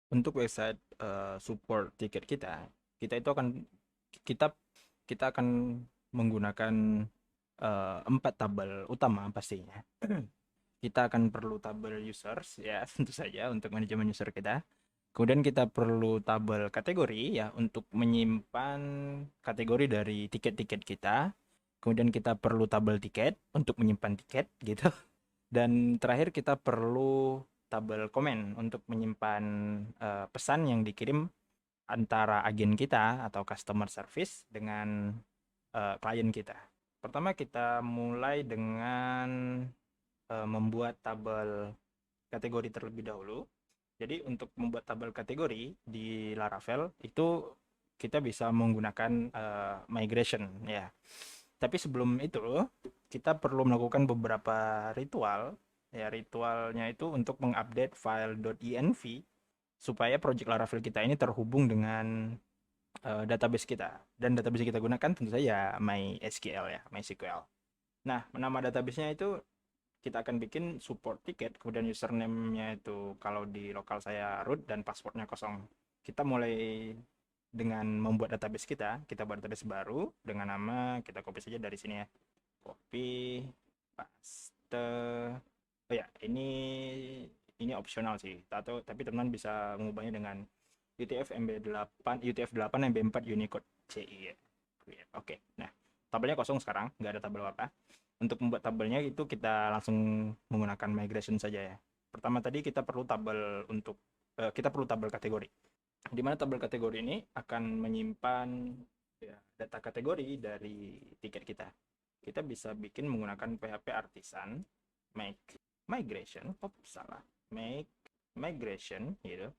Untuk website support tiket kita, kita itu akan kita kita akan menggunakan empat tabel utama pastinya. Kita akan perlu tabel users ya tentu saja untuk manajemen user kita. Kemudian kita perlu tabel kategori ya untuk menyimpan kategori dari tiket-tiket kita. Kemudian kita perlu tabel tiket untuk menyimpan tiket gitu. Dan terakhir kita perlu tabel komen untuk menyimpan pesan yang dikirim antara agen kita atau customer service dengan klien kita. Pertama kita mulai dengan membuat tabel kategori terlebih dahulu. Jadi untuk membuat tabel kategori di Laravel itu kita bisa menggunakan migration ya. Tapi sebelum itu kita perlu melakukan beberapa ritual. Ya, ritualnya itu untuk mengupdate file .env supaya project Laravel kita ini terhubung dengan database kita. Dan database yang kita gunakan tentu saja MySQL ya, MySQL. Nah, nama database-nya itu kita akan bikin support ticket, kemudian username-nya itu kalau di lokal saya root dan passwordnya kosong. Kita mulai dengan membuat database kita buat database baru dengan nama, kita copy saja dari sini ya. Copy, paste. Oh ya, ini opsional sih. Tapi teman-teman bisa mengubahnya dengan UTF-8 MB4 Unicode CI ya. Oke. Nah, tabelnya kosong sekarang, nggak ada tabel apa. Untuk membuat tabelnya itu kita langsung menggunakan migration saja ya. Pertama tadi kita perlu tabel kategori. Di mana tabel kategori ini akan menyimpan ya, data kategori dari tiket kita. Kita bisa bikin menggunakan PHP Artisan make migration, salah, make migration gitu.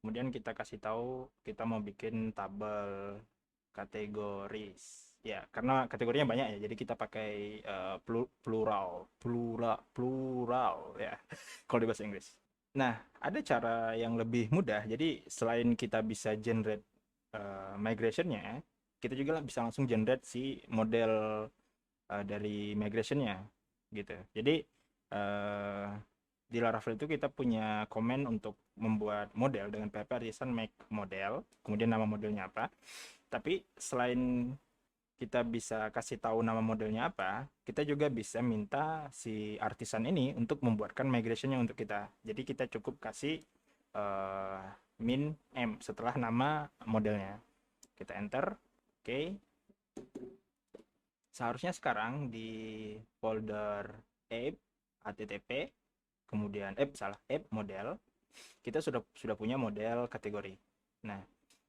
Kemudian kita kasih tahu kita mau bikin tabel kategoris. Ya, karena kategorinya banyak ya, jadi kita pakai plural, plural, plural ya, kalau di bahasa Inggris. Nah, ada cara yang lebih mudah. Jadi selain kita bisa generate migrationnya, kita juga bisa langsung generate si model dari migrationnya gitu. Jadi uh, di Laravel itu kita punya command untuk membuat model dengan PHP Artisan make model, kemudian nama modelnya apa. Tapi selain kita bisa kasih tahu nama modelnya apa, kita juga bisa minta si artisan ini untuk membuatkan migrationnya untuk kita. Jadi kita cukup kasih uh, min m setelah nama modelnya. Kita enter, oke. Okay. Seharusnya sekarang di folder app, http, kemudian app model, kita sudah punya model kategori. Nah,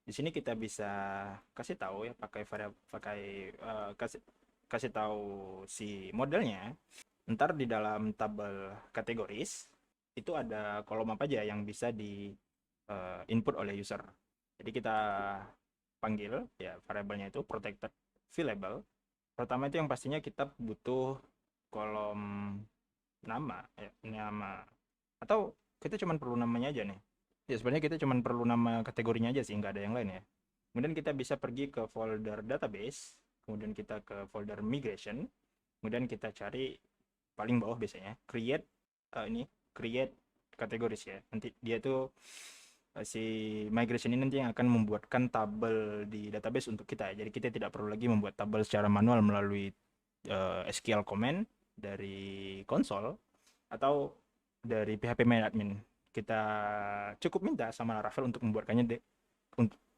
di sini kita bisa kasih tahu ya kasih tahu si modelnya. Ntar di dalam tabel kategoris itu ada kolom apa aja yang bisa di input oleh user. Jadi kita panggil ya variabelnya itu protected variable. Pertama itu yang pastinya kita butuh kolom nama ya, nama atau kita cuma perlu namanya aja nih. Ya sebenarnya kita cuma perlu nama kategorinya aja sih, nggak ada yang lain ya. Kemudian kita bisa pergi ke folder database, kemudian kita ke folder migration, kemudian kita cari paling bawah biasanya ini create kategoris ya. Nanti dia tuh si migration ini nanti yang akan membuatkan tabel di database untuk kita. Jadi kita tidak perlu lagi membuat tabel secara manual melalui SQL command dari konsol atau dari PHP admin. Kita cukup minta sama Laravel untuk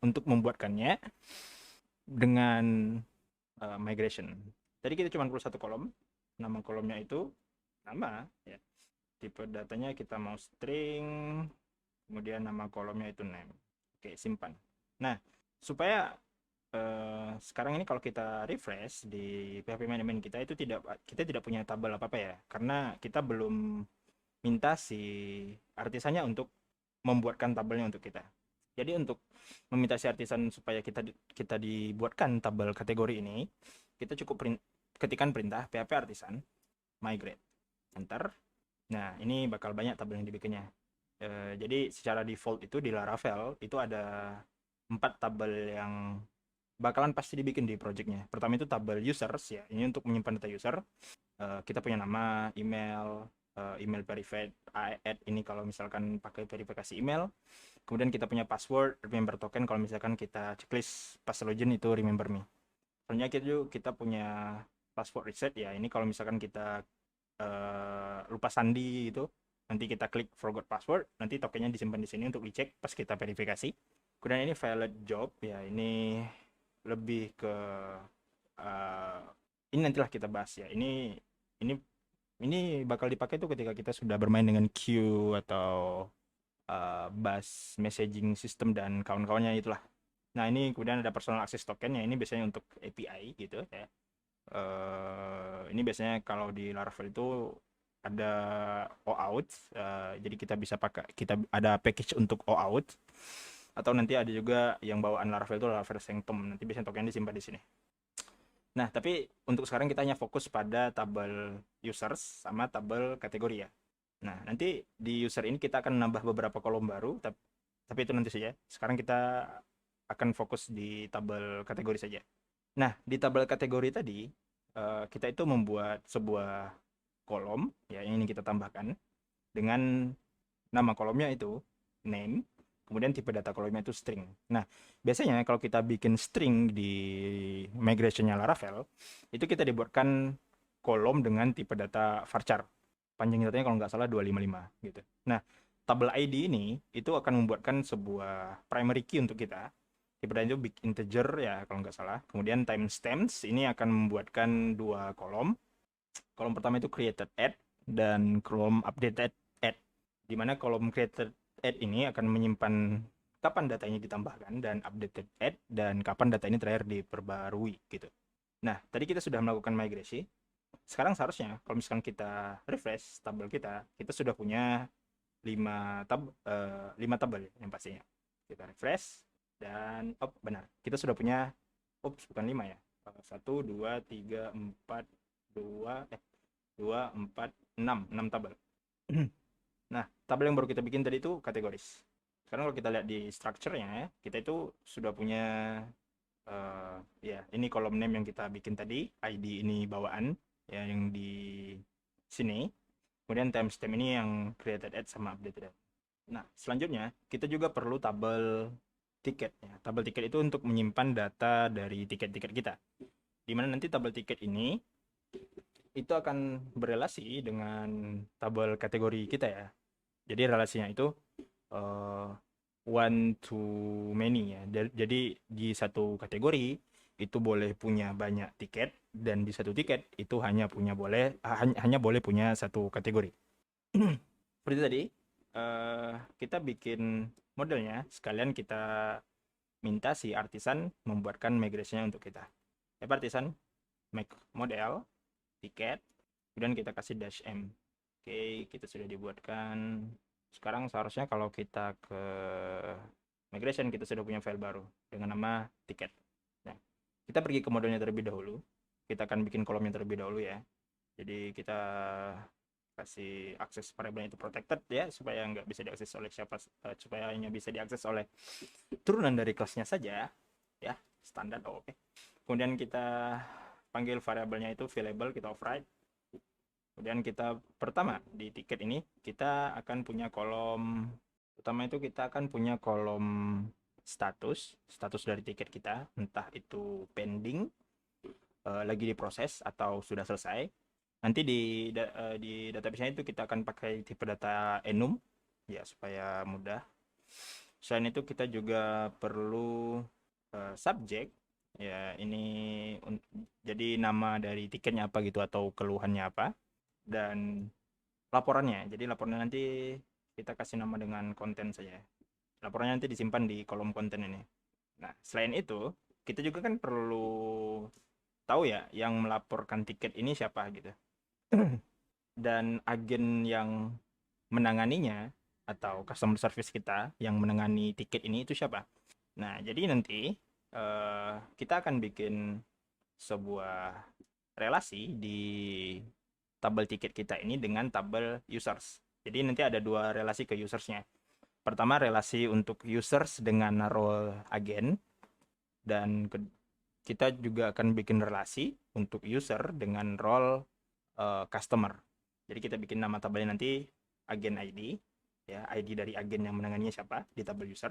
untuk membuatkannya dengan migration. Jadi kita cuma perlu satu kolom. Nama kolomnya itu nama ya. Tipe datanya kita mau string, kemudian nama kolomnya itu name. Oke, simpan. Nah, supaya sekarang ini kalau kita refresh di PHP manajemen kita tidak punya tabel apa-apa ya, karena kita belum minta si artisannya untuk membuatkan tabelnya untuk kita. Jadi untuk meminta si artisan supaya kita dibuatkan tabel kategori ini, kita cukup ketikan perintah PHP artisan migrate. Enter. Nah, ini bakal banyak tabel yang dibikinnya. Jadi secara default itu di Laravel itu ada 4 tabel yang bakalan pasti dibikin di projectnya. Pertama itu tabel users ya, ini untuk menyimpan data user. Kita punya nama, email, email verified add ini kalau misalkan pakai verifikasi email. Kemudian kita punya password, remember token kalau misalkan kita checklist pas login itu remember me. Selanjutnya kita punya password reset ya, ini kalau misalkan kita lupa sandi itu, nanti kita klik forgot password, nanti tokennya disimpan di sini untuk dicek pas kita verifikasi. Kemudian ini valid job ya, ini lebih ke ini nantilah kita bahas ya. Ini ini bakal dipakai tuh ketika kita sudah bermain dengan queue atau bus messaging system dan kawan-kawannya itulah. Nah, ini kemudian ada personal access token ya, ini biasanya untuk API gitu ya. Ini biasanya kalau di Laravel itu ada OAuth, jadi kita bisa pakai, kita ada package untuk OAuth, atau nanti ada juga yang bawaan Laravel itu Laravel Sanctum, nanti biasanya tokennya disimpan di sini. Nah, tapi untuk sekarang kita hanya fokus pada tabel users sama tabel kategori ya. Nah, nanti di user ini kita akan nambah beberapa kolom baru, tapi itu nanti saja. Sekarang kita akan fokus di tabel kategori saja. Nah, di tabel kategori tadi, kita itu membuat sebuah kolom, ya yang ini kita tambahkan, dengan nama kolomnya itu name, kemudian tipe data kolomnya itu string. Nah, biasanya kalau kita bikin string di migrationnya Laravel, itu kita dibuatkan kolom dengan tipe data varchar. Panjang datanya kalau nggak salah 255 gitu. Nah, tabel ID ini itu akan membuatkan sebuah primary key untuk kita. Tipe data itu big integer ya kalau nggak salah. Kemudian timestamps ini akan membuatkan dua kolom. Kolom pertama itu created at dan kolom updated at. Di mana kolom created at ini akan menyimpan kapan datanya ditambahkan dan updated at dan kapan data ini terakhir diperbarui gitu. Nah, tadi kita sudah melakukan migrasi. Sekarang seharusnya kalau misalkan kita refresh tabel kita sudah punya 5 tabel yang pastinya. Kita refresh dan benar, kita sudah punya bukan 5 ya. 1 2 3 4 2 2 4 6 tabel. Nah, tabel yang baru kita bikin tadi itu kategoris. Sekarang kalau kita lihat di structure-nya ya, kita itu sudah punya ya ini kolom name yang kita bikin tadi, ID ini bawaan ya yang di sini. Kemudian timestamp ini yang created at sama updated at. Nah, selanjutnya kita juga perlu tabel tiket ya. Tabel tiket itu untuk menyimpan data dari tiket-tiket kita. Di mana nanti tabel tiket ini itu akan berelasi dengan tabel kategori kita ya. Jadi relasinya itu one to many ya. Jadi di satu kategori itu boleh punya banyak tiket dan di satu tiket itu hanya boleh punya satu kategori. Seperti tadi kita bikin modelnya, sekalian kita minta si artisan membuatkan migrasinya untuk kita. Artisan make model tiket, kemudian kita kasih dash m. Oke, kita sudah dibuatkan. Sekarang seharusnya kalau kita ke migration kita sudah punya file baru dengan nama tiket. Nah, kita pergi ke modelnya terlebih dahulu. Kita akan bikin kolomnya terlebih dahulu ya. Jadi kita kasih akses variabel itu protected ya, supaya nggak bisa diakses oleh siapa, supaya hanya bisa diakses oleh turunan dari kelasnya saja ya, standar. Oke. Kemudian kita panggil variabelnya itu available, kita override. Kemudian kita pertama di tiket ini kita akan punya kolom utama, itu kita akan punya kolom status dari tiket kita, entah itu pending, lagi diproses atau sudah selesai. Nanti di database-nya itu kita akan pakai tipe data enum ya supaya mudah. Selain itu kita juga perlu subject ya, ini jadi nama dari tiketnya apa gitu atau keluhannya apa, dan laporannya. Jadi laporannya nanti kita kasih nama dengan konten saja. Laporannya nanti disimpan di kolom konten ini. Nah, selain itu kita juga kan perlu tahu ya yang melaporkan tiket ini siapa gitu. Dan agen yang menanganinya atau customer service kita yang menangani tiket ini itu siapa. Nah, jadi nanti kita akan bikin sebuah relasi di tabel tiket kita ini dengan tabel users. Jadi nanti ada dua relasi ke usersnya. Pertama, relasi untuk users dengan role agen, dan kita juga akan bikin relasi untuk user dengan role customer. Jadi kita bikin nama tabelnya nanti agen ID, ya, ID dari agen yang menanganinya siapa di tabel user,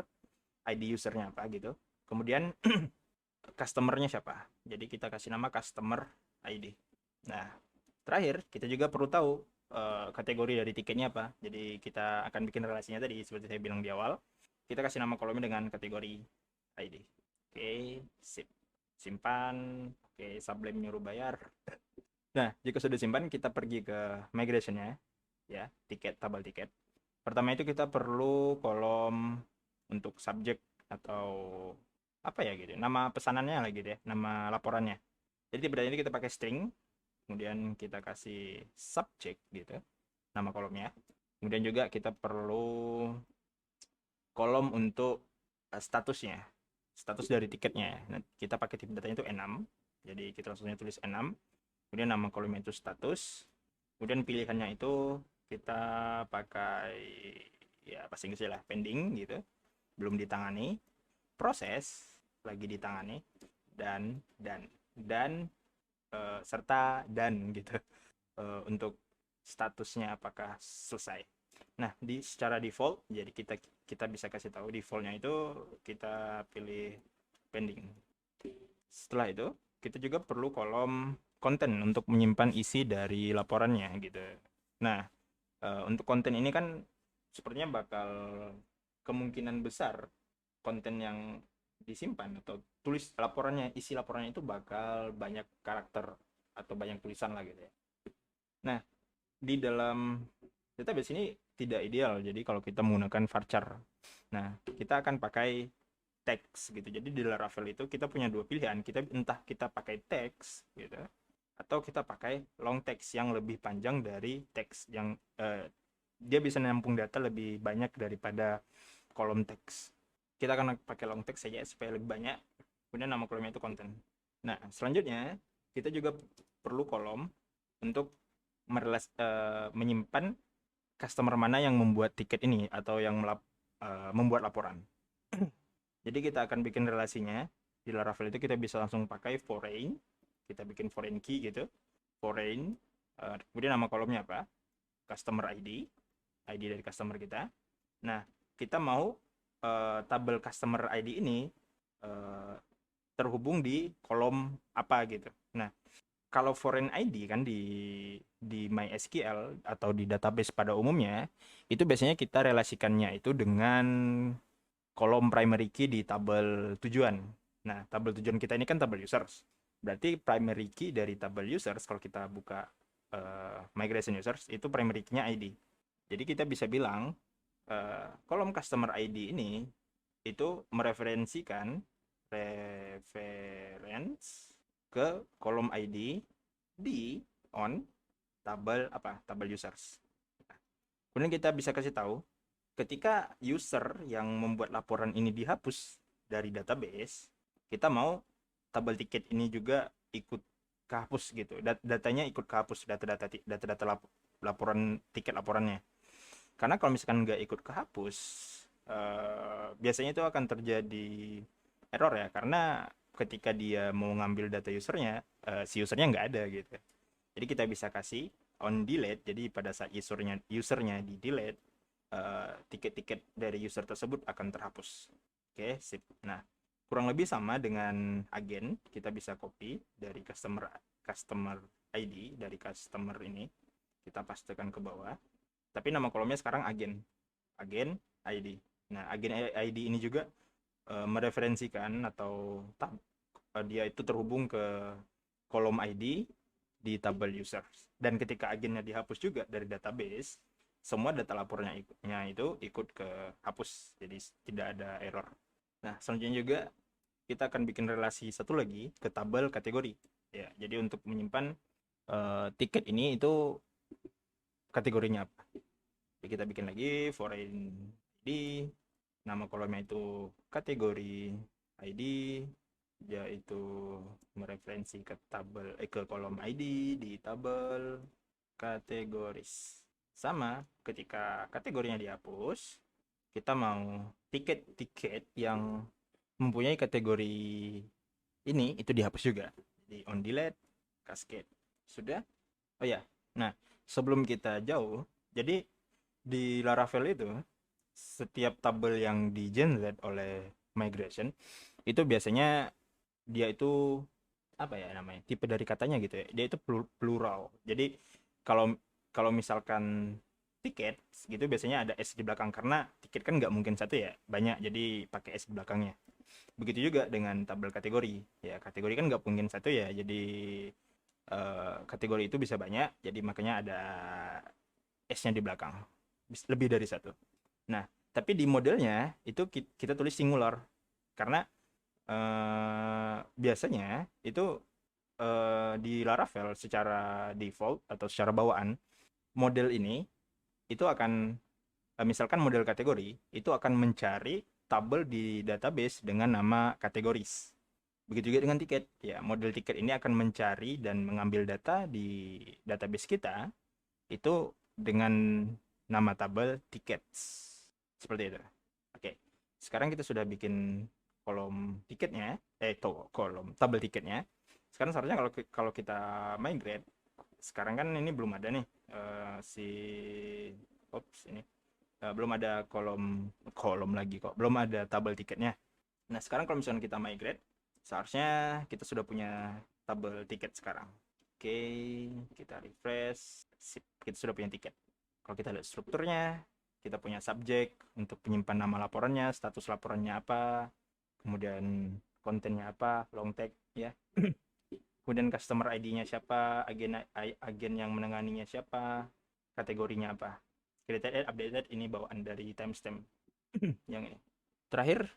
ID usernya apa gitu. Kemudian customernya siapa. Jadi kita kasih nama customer ID. Nah, terakhir kita juga perlu tahu kategori dari tiketnya apa. Jadi kita akan bikin relasinya tadi seperti saya bilang di awal. Kita kasih nama kolomnya dengan kategori ID. Oke, sip. Simpan. Oke, Sublime nyuruh bayar. Nah, jika sudah simpan, kita pergi ke migration-nya, ya, tiket, tabel tiket. Pertama itu kita perlu kolom untuk subjek atau apa ya gitu, nama pesanannya lagi deh, nama laporannya. Jadi berarti ini kita pakai string, kemudian kita kasih subject gitu, nama kolomnya. Kemudian juga kita perlu kolom untuk statusnya, status dari tiketnya. Nah, kita pakai tipe datanya itu enum, jadi kita langsung tulis enum. Kemudian nama kolomnya itu status. Kemudian pilihannya itu kita pakai ya bahasa Inggris lah, pending gitu, belum ditangani, proses lagi ditangani, dan serta dan gitu untuk statusnya apakah selesai. Nah, di secara default, jadi kita bisa kasih tahu defaultnya itu kita pilih pending. Setelah itu, kita juga perlu kolom konten untuk menyimpan isi dari laporannya gitu. Nah, untuk konten ini kan sepertinya bakal kemungkinan besar konten yang disimpan atau tulis laporannya, isi laporannya itu bakal banyak karakter atau banyak tulisan lah gitu ya. Nah, di dalam database ini tidak ideal. Jadi kalau kita menggunakan varchar, nah kita akan pakai teks gitu. Jadi di Laravel itu kita punya dua pilihan. Kita entah kita pakai teks gitu, atau kita pakai long text yang lebih panjang dari teks yang dia bisa menampung data lebih banyak daripada kolom teks. Kita akan pakai long text saja supaya lebih banyak. Kemudian nama kolomnya itu konten. Nah, selanjutnya kita juga perlu kolom untuk menyimpan customer mana yang membuat tiket ini atau yang membuat laporan. Jadi kita akan bikin relasinya. Di Laravel itu kita bisa langsung pakai foreign. Kita bikin foreign key gitu. Foreign. Kemudian nama kolomnya apa? Customer ID. ID dari customer kita. Nah, kita mau tabel customer ID ini terhubung di kolom apa gitu. Nah, kalau foreign ID kan di MySQL atau di database pada umumnya, itu biasanya kita relasikannya itu dengan kolom primary key di tabel tujuan. Nah, tabel tujuan kita ini kan tabel users. Berarti primary key dari tabel users, kalau kita buka migration users, itu primary key-nya ID. Jadi kita bisa bilang kolom customer ID ini itu mereferensikan reference ke kolom ID di on tabel apa? Tabel users. Kemudian kita bisa kasih tahu ketika user yang membuat laporan ini dihapus dari database, kita mau tabel tiket ini juga ikut kehapus gitu. Datanya ikut kehapus, data-data laporan tiket laporannya. Karena kalau misalkan nggak ikut kehapus, biasanya itu akan terjadi error ya, karena ketika dia mau ngambil data usernya, si usernya nggak ada gitu. Jadi kita bisa kasih on delete, jadi pada saat usernya di delete, tiket-tiket dari user tersebut akan terhapus. Oke, sip. Nah, kurang lebih sama dengan agen, kita bisa copy dari customer ID dari customer ini, kita pastekan ke bawah. Tapi nama kolomnya sekarang agen ID. Nah, agen ID ini juga mereferensikan atau dia itu terhubung ke kolom ID di tabel users. Dan ketika agennya dihapus juga dari database, semua data lapornya itu ikut ke hapus, jadi tidak ada error. Nah, selanjutnya juga kita akan bikin relasi satu lagi ke tabel kategori. Ya, jadi untuk menyimpan tiket ini itu kategorinya apa. Jadi kita bikin lagi foreign ID, nama kolomnya itu kategori ID, yaitu mereferensi ke tabel ke kolom ID di tabel kategoris. Sama, ketika kategorinya dihapus, kita mau tiket-tiket yang mempunyai kategori ini itu dihapus juga. Jadi on delete, cascade. Sudah? Oh ya, Nah, sebelum kita jauh, jadi di Laravel itu setiap tabel yang di generate oleh migration itu biasanya dia itu apa ya namanya, tipe dari katanya gitu ya, dia itu plural. Jadi kalau kalau misalkan tiket gitu biasanya ada s di belakang, karena tiket kan nggak mungkin satu ya, banyak, jadi pakai s di belakangnya. Begitu juga dengan tabel kategori, ya kategori kan nggak mungkin satu ya, jadi kategori itu bisa banyak, jadi makanya ada s-nya di belakang, lebih dari satu. Nah, tapi di modelnya itu kita tulis singular, karena biasanya itu di Laravel secara default atau secara bawaan, model ini itu akan misalkan model kategori itu akan mencari tabel di database dengan nama kategoris. Begitu juga dengan tiket. Ya, model tiket ini akan mencari dan mengambil data di database kita itu dengan nama tabel tickets. Seperti itu. Oke. Sekarang kita sudah bikin kolom tiketnya, kolom tabel tiketnya. Sekarang seharusnya kalau kalau kita migrate, sekarang kan ini belum ada nih si ini belum ada kolom kolom lagi kok, belum ada tabel tiketnya. Nah, sekarang kalau misalnya kita migrate, seharusnya kita sudah punya tabel tiket sekarang. Oke, kita refresh. Sip, kita sudah punya tiket. Kalau kita lihat strukturnya, kita punya subjek untuk penyimpan nama laporannya, status laporannya apa, kemudian kontennya apa, long tag ya. Kemudian customer ID-nya siapa, agen yang menanganinya siapa, kategorinya apa. Created updated ini bawaan dari timestamp yang ini. Terakhir,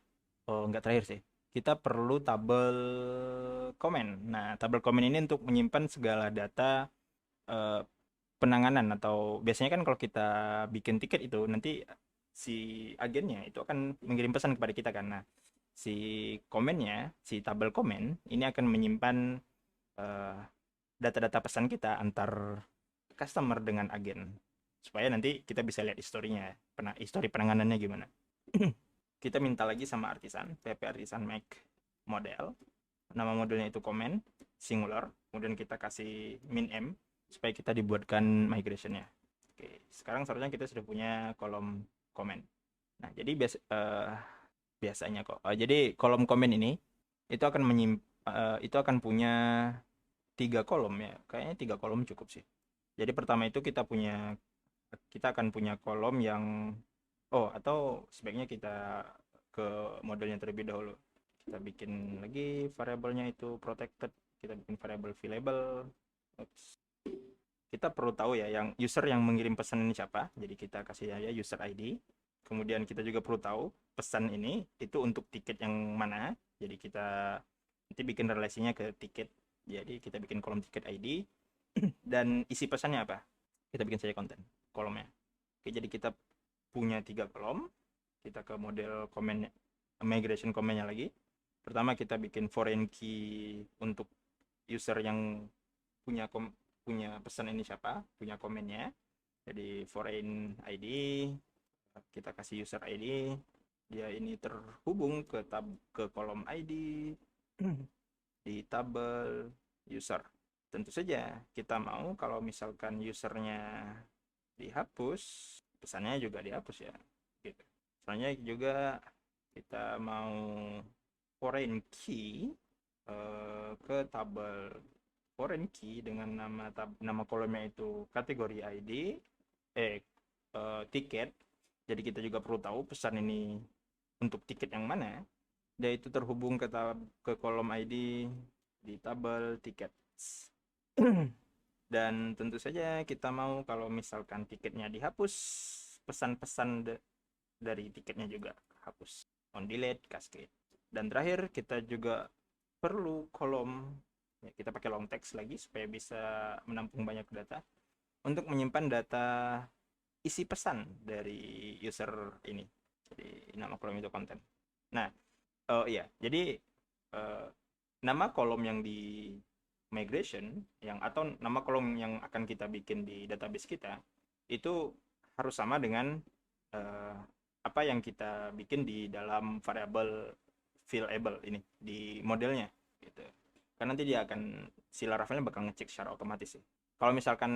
oh nggak terakhir sih. Kita perlu tabel komen. Nah, tabel komen ini untuk menyimpan segala data eh, penanganan, atau biasanya kan kalau kita bikin tiket itu nanti si agennya itu akan mengirim pesan kepada kita kan. Nah, si komennya, si tabel komen ini akan menyimpan eh, data-data pesan kita antar customer dengan agen, supaya nanti kita bisa lihat historinya, histori penanganannya gimana. Kita minta lagi sama artisan, pp artisan make model, nama modelnya itu comment singular, kemudian kita kasih min m supaya kita dibuatkan migrationnya. Oke, sekarang seharusnya kita sudah punya kolom comment. Nah, jadi biasanya kok jadi kolom comment ini itu akan itu akan punya 3 kolom ya, kayaknya 3 kolom cukup sih. Jadi pertama itu kita akan punya kolom yang, atau sebaiknya kita ke modelnya terlebih dahulu. Kita bikin lagi variabelnya itu protected, kita bikin variabel label. Oops. Kita perlu tahu ya yang user yang mengirim pesan ini siapa, jadi kita kasih ya user ID. Kemudian kita juga perlu tahu pesan ini itu untuk tiket yang mana, jadi kita nanti bikin relasinya ke tiket, jadi kita bikin kolom tiket ID. Dan isi pesannya apa, kita bikin saja konten kolomnya. Oke, jadi kita punya 3 kolom. Kita ke model comment, migration commentnya lagi. Pertama kita bikin foreign key untuk user yang punya pesan ini siapa, punya komennya. Jadi foreign ID, kita kasih user ID, dia ini terhubung ke kolom ID di tabel user. Tentu saja kita mau kalau misalkan usernya dihapus, pesannya juga dihapus ya, gitu. Soalnya juga kita mau foreign key ke tabel foreign key dengan nama kolomnya itu kategori ID tiket. Jadi kita juga perlu tahu pesan ini untuk tiket yang mana. Dia itu terhubung ke kolom ID di tabel tiket. Dan tentu saja kita mau kalau misalkan tiketnya dihapus, pesan-pesan dari tiketnya juga hapus. On delete, cascade. Dan terakhir kita juga perlu kolom, ya, kita pakai long text lagi supaya bisa menampung banyak data untuk menyimpan data isi pesan dari user ini. Jadi nama kolom itu konten. Nah, iya, jadi nama kolom yang di migration atau nama kolom yang akan kita bikin di database kita itu harus sama dengan apa yang kita bikin di dalam variabel fillable ini di modelnya gitu. Karena nanti dia akan si Laravelnya bakal ngecek secara otomatis sih. Kalau misalkan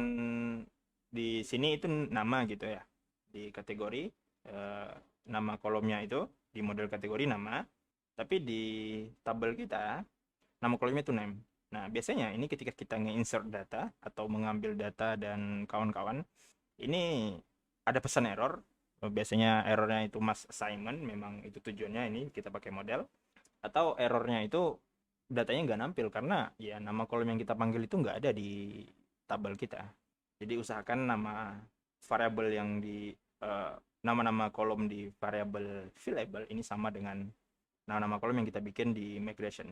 di sini itu nama gitu ya, di kategori nama kolomnya itu di model kategori nama, tapi di tabel kita nama kolomnya itu name. Nah, biasanya ini ketika kita nge-insert data atau mengambil data dan kawan-kawan, ini ada pesan error. Biasanya errornya itu mass assignment, memang itu tujuannya ini kita pakai model. Atau errornya itu datanya nggak nampil karena ya nama kolom yang kita panggil itu nggak ada di tabel kita. Jadi usahakan nama variabel yang di eh, nama-nama kolom di variabel fillable ini sama dengan nama-nama kolom yang kita bikin di migration.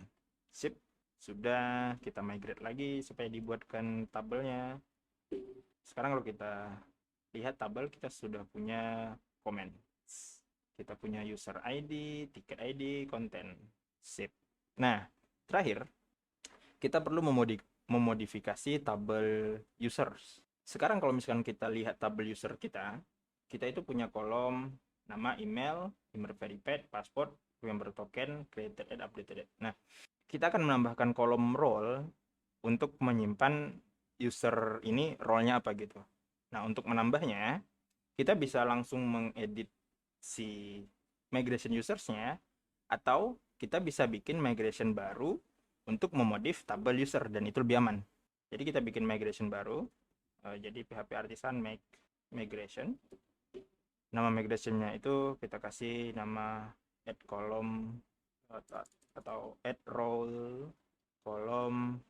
Sip, sudah kita migrate lagi supaya dibuatkan tabelnya. Sekarang kalau kita lihat tabel, kita sudah punya comment. Kita punya user ID, ticket ID, konten. Sip. Nah, terakhir kita perlu memodifikasi tabel users. Sekarang kalau misalkan kita lihat tabel user kita, kita itu punya kolom nama, email, email verified, password, member token, created and updated. Nah, kita akan menambahkan kolom role untuk menyimpan user ini role-nya apa gitu. Nah, untuk menambahnya, kita bisa langsung mengedit si migration users-nya, atau kita bisa bikin migration baru untuk memodif tabel user, dan itu lebih aman. Jadi kita bikin migration baru, jadi PHP Artisan make migration. Nama migrationnya itu kita kasih nama add column atau add role column